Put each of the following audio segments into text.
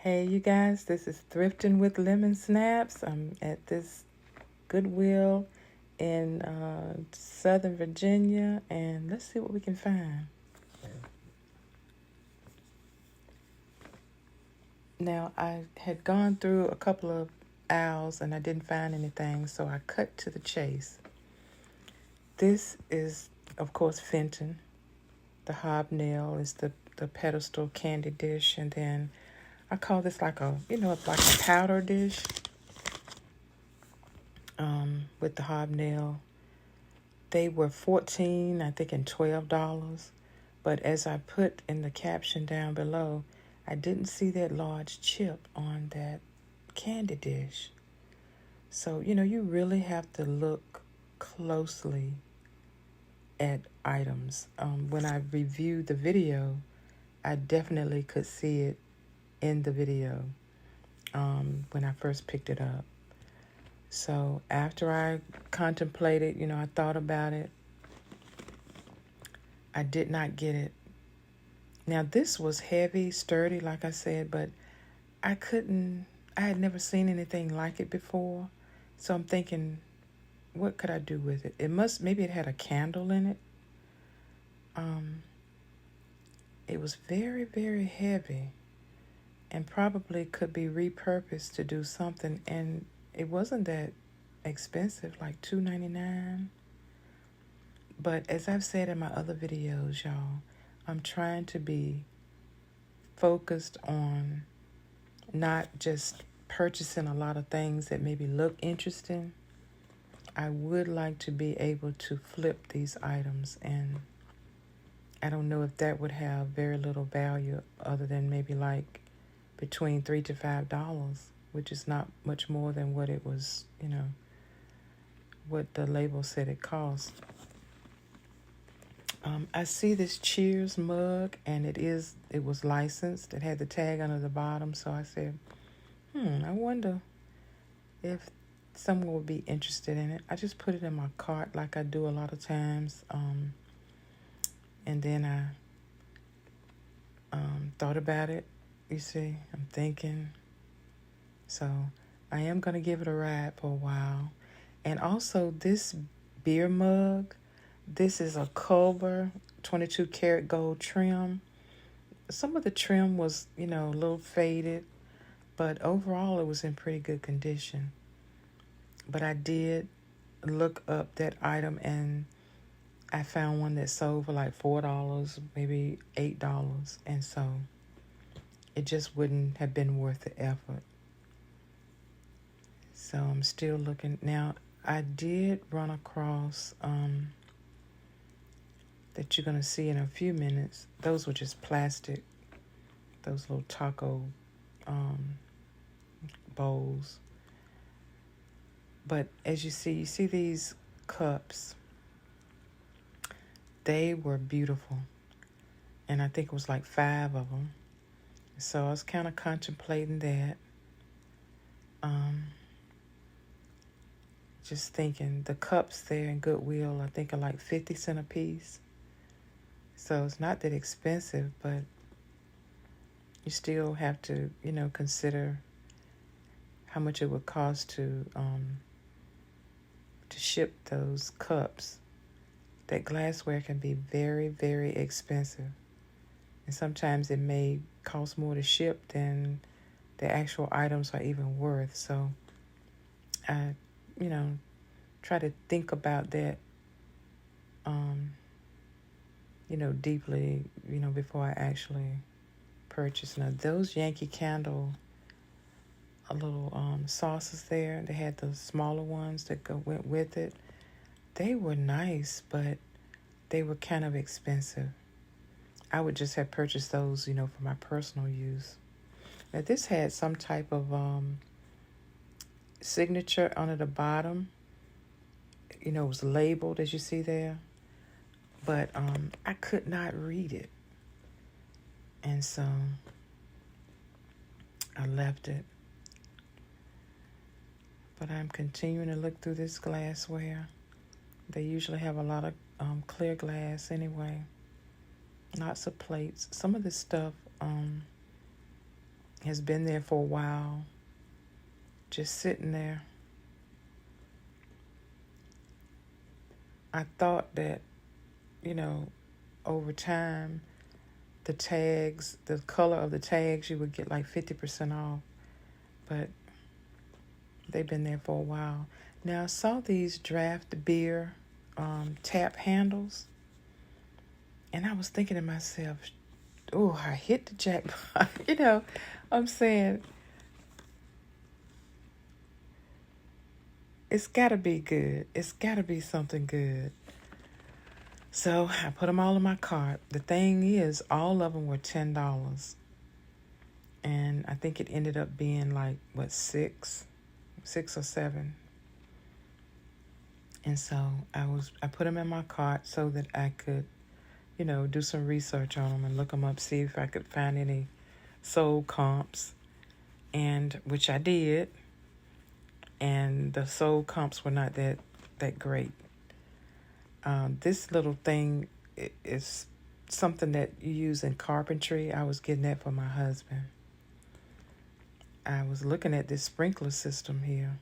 Hey, you guys, this is Thrifting with Lemon Snaps. I'm at this Goodwill in Southern Virginia, and let's see what we can find. Now, I had gone through a couple of aisles and I didn't find anything, so I cut to the chase. This is, of course, Fenton. The hobnail is the pedestal candy dish, and then I call this like a powder dish. With the hobnail, they were $14, I think, and $12. But as I put in the caption down below, I didn't see that large chip on that candy dish. So, you really have to look closely at items. When I reviewed the video, I definitely could see it in the video when I first picked it up. So after I contemplated, I thought about it, I did not get it. Now, this was heavy, sturdy, like I said, but I had never seen anything like it before. So I'm thinking, what could I do with it? Maybe it had a candle in it. It was very, very heavy and probably could be repurposed to do something. And it wasn't that expensive, like $2.99. But as I've said in my other videos, y'all, I'm trying to be focused on not just purchasing a lot of things that maybe look interesting. I would like to be able to flip these items, and I don't know if that would have very little value other than maybe like between $3 to $5, which is not much more than what it was, what the label said it cost. I see this Cheers mug, and it was licensed. It had the tag under the bottom, so I said, I wonder if someone would be interested in it. I just put it in my cart like I do a lot of times, and then I thought about it. You see, I'm thinking. So I am going to give it a ride for a while. And also this beer mug, this is a Culver 22 karat gold trim. Some of the trim was, a little faded, but overall it was in pretty good condition. But I did look up that item, and I found one that sold for like $4, maybe $8. And so it just wouldn't have been worth the effort. So I'm still looking. Now, I did run across that you're going to see in a few minutes. Those were just plastic, those little taco bowls. But as you see these cups. They were beautiful. And I think it was like 5 of them. So I was kind of contemplating that. Just thinking the cups there in Goodwill, I think, are like 50 cents a piece. So it's not that expensive, but you still have to, consider how much it would cost to ship those cups. That glassware can be very, very expensive. And sometimes it may cost more to ship than the actual items are even worth. So I, try to think about that, deeply, before I actually purchase. Now, those Yankee Candle little saucers there, they had the smaller ones that went with it. They were nice, but they were kind of expensive. I would just have purchased those, for my personal use. Now, this had some type of signature on the bottom. It was labeled, as you see there. But I could not read it. And so I left it. But I'm continuing to look through this glassware. They usually have a lot of clear glass anyway. Lots of plates. Some of this stuff has been there for a while, just sitting there. I thought that, over time, the tags, the color of the tags, you would get like 50% off. But they've been there for a while. Now, I saw these draft beer tap handles, and I was thinking to myself, oh, I hit the jackpot. I'm saying, it's got to be good. It's got to be something good. So I put them all in my cart. The thing is, all of them were $10. And I think it ended up being like, six or seven. And so I put them in my cart so that I could, do some research on them and look them up, see if I could find any sold comps, and which I did. And the sold comps were not that great. This little thing is something that you use in carpentry. I was getting that for my husband. I was looking at this sprinkler system here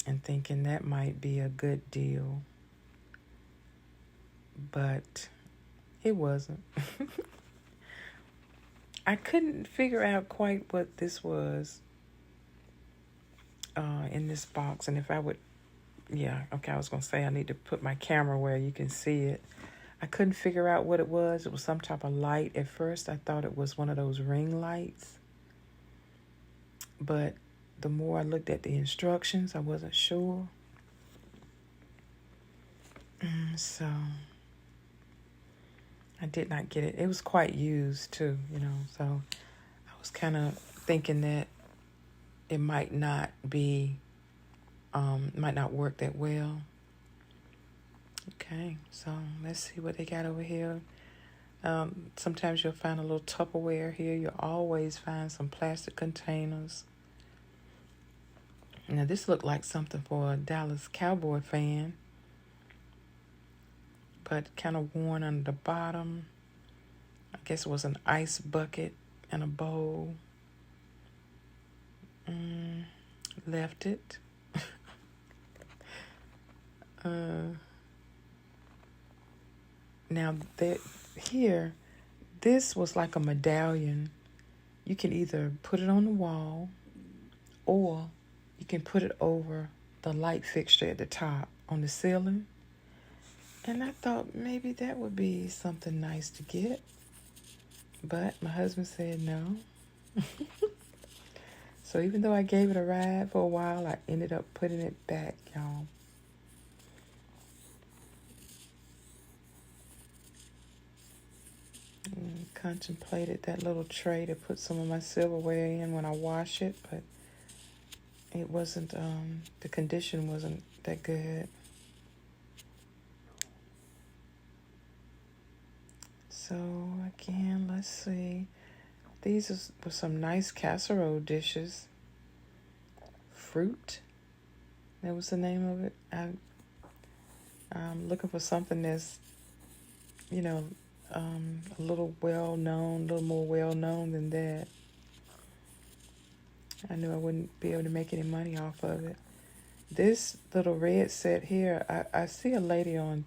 and thinking that might be a good deal. But it wasn't. I couldn't figure out quite what this was in this box. And if I would, I was going to say I need to put my camera where you can see it. I couldn't figure out what it was. It was some type of light. At first, I thought it was one of those ring lights. But the more I looked at the instructions, I wasn't sure. So I did not get it. It was quite used too, so I was kind of thinking that it might not work that well. Okay, so let's see what they got over here. Sometimes you'll find a little Tupperware here. You'll always find some plastic containers. Now, this looked like something for a Dallas Cowboy fan, but kind of worn on the bottom. I guess it was an ice bucket and a bowl. Left it. Now, here, this was like a medallion. You can either put it on the wall or you can put it over the light fixture at the top on the ceiling. And I thought maybe that would be something nice to get. But my husband said no. So even though I gave it a ride for a while, I ended up putting it back, y'all. Contemplated that little tray to put some of my silverware in when I wash it, but it wasn't, the condition wasn't that good. So again, let's see. These were some nice casserole dishes. Fruit, that was the name of it. I'm looking for something that's, a little more well-known than that. I knew I wouldn't be able to make any money off of it. This little red set here, I see a lady on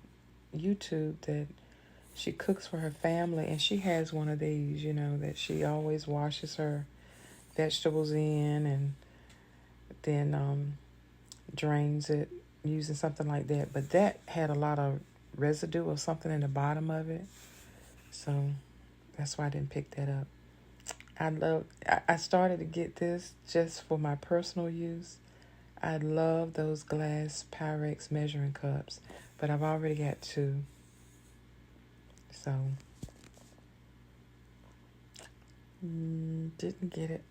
YouTube that she cooks for her family, and she has one of these, that she always washes her vegetables in and then drains it using something like that. But that had a lot of residue or something in the bottom of it. So that's why I didn't pick that up. I started to get this just for my personal use. I love those glass Pyrex measuring cups, but I've already got 2. So, didn't get it.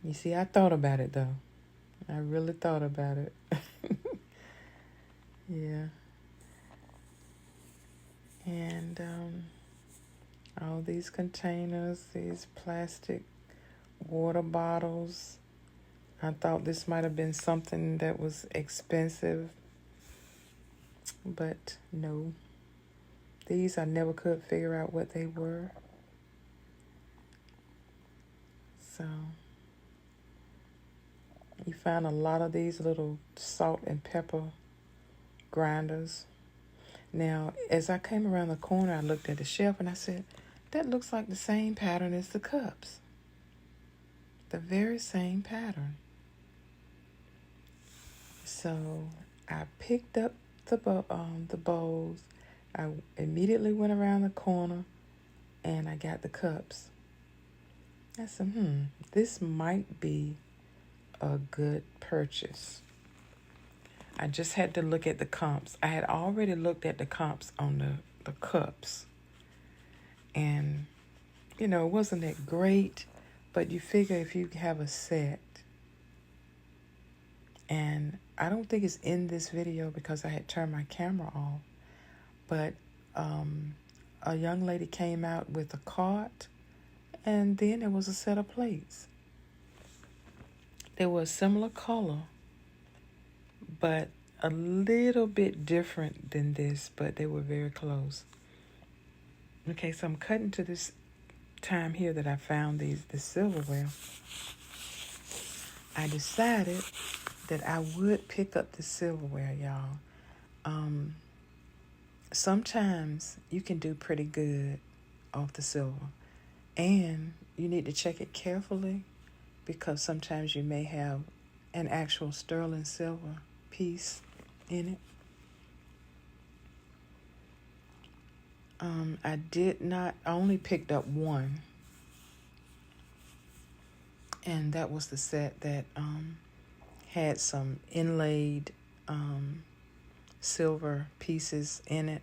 You see, I thought about it, though. I really thought about it. Yeah. And all these containers, these plastic water bottles. I thought this might have been something that was expensive, but no. These I never could figure out what they were. So you find a lot of these little salt and pepper grinders. Now, as I came around the corner, I looked at the shelf and I said, that looks like the same pattern as the cups. The very same pattern. So I picked up the bowls. I immediately went around the corner and I got the cups. I said, this might be a good purchase. I just had to look at the comps. I had already looked at the comps on the cups. And, it wasn't that great, but you figure if you have a set, and I don't think it's in this video because I had turned my camera off, but a young lady came out with a cart, and then there was a set of plates. They were a similar color, but a little bit different than this, but they were very close. Okay, so I'm cutting to this time here that I found this silverware. I decided that I would pick up the silverware, y'all. Sometimes you can do pretty good off the silver, and you need to check it carefully because sometimes you may have an actual sterling silver piece in it. I only picked up one, and that was the set that had some inlaid silver pieces in it,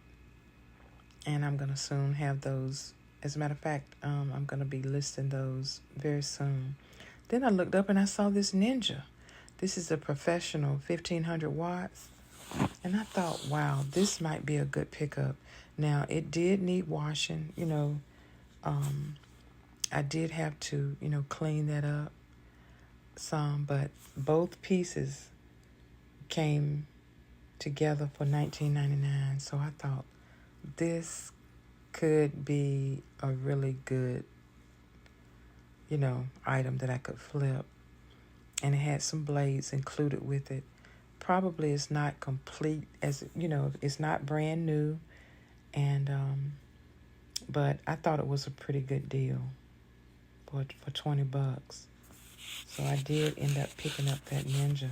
and I'm going to soon have those. As a matter of fact, I'm going to be listing those very soon. Then I looked up and I saw this Ninja. This is a professional 1500 watts, and I thought, wow, this might be a good pickup. Now, it did need washing, I did have to, clean that up some, but both pieces came together for $19.99. So I thought this could be a really good, item that I could flip. And it had some blades included with it. Probably it's not complete, as it's not brand new. And but I thought it was a pretty good deal for $20. So I did end up picking up that Ninja.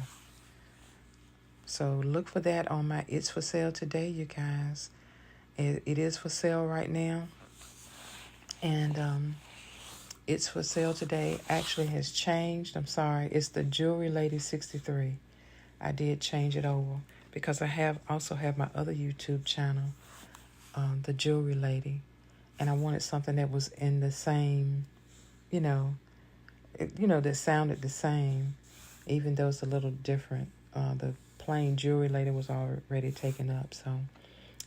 So look for that on my It's For Sale Today, you guys. It is for sale right now. And It's For Sale Today actually has changed. I'm sorry. It's the Jewelry Lady 63. I did change it over because I also have my other YouTube channel, the Jewelry Lady, and I wanted something that was in the same, that sounded the same, even though it's a little different. The plain Jewelry Lady was already taken up, so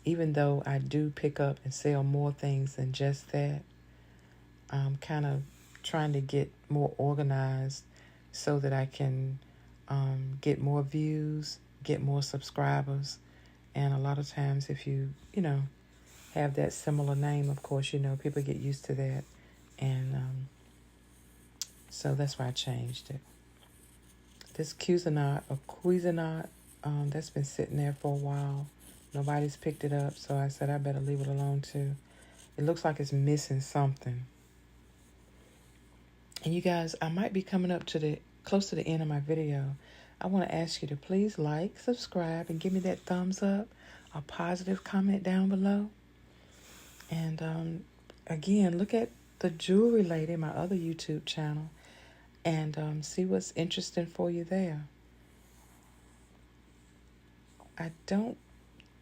even though I do pick up and sell more things than just that, I'm kind of trying to get more organized so that I can get more views, get more subscribers. And a lot of times if you, have that similar name, of course, people get used to that. And so that's why I changed it. This Cuisinart, that's been sitting there for a while. Nobody's picked it up, so I said I better leave it alone too. It looks like it's missing something. And you guys, I might be coming up close to the end of my video. I want to ask you to please like, subscribe, and give me that thumbs up, a positive comment down below. And again, look at the Jewelry Lady, my other YouTube channel, and see what's interesting for you there. I don't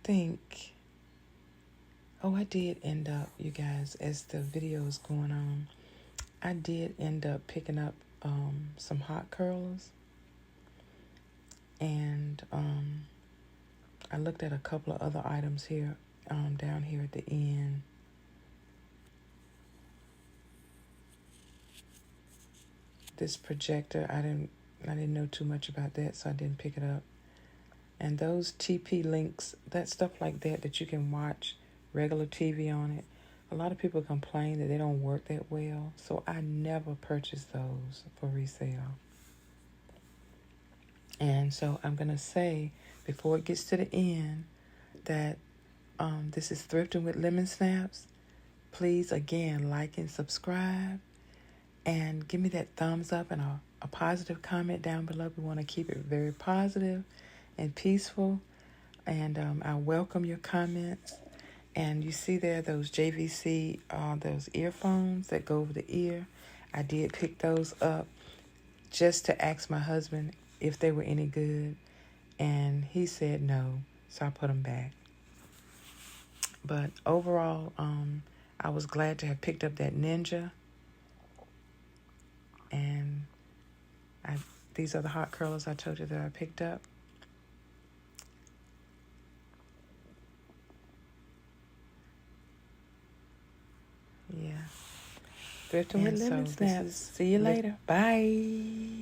think... Oh, I did end up, you guys, as the video is going on, I did end up picking up some hot curlers. And I looked at a couple of other items here, down here at the end. This projector, I didn't know too much about that, so I didn't pick it up. And those TP links, that stuff like that you can watch regular TV on it. A lot of people complain that they don't work that well, so I never purchase those for resale. And so I'm going to say, before it gets to the end, that this is Thrifting with Lemon Snaps. Please, again, like and subscribe. And give me that thumbs up and a positive comment down below. We want to keep it very positive and peaceful. And I welcome your comments. And you see there those JVC, those earphones that go over the ear. I did pick those up just to ask my husband if they were any good. And he said no, so I put them back. But overall, I was glad to have picked up that Ninja. And these are the hot curlers I told you that I picked up. Yeah. Thrifting with Lemon Snaps. See you later. Bye.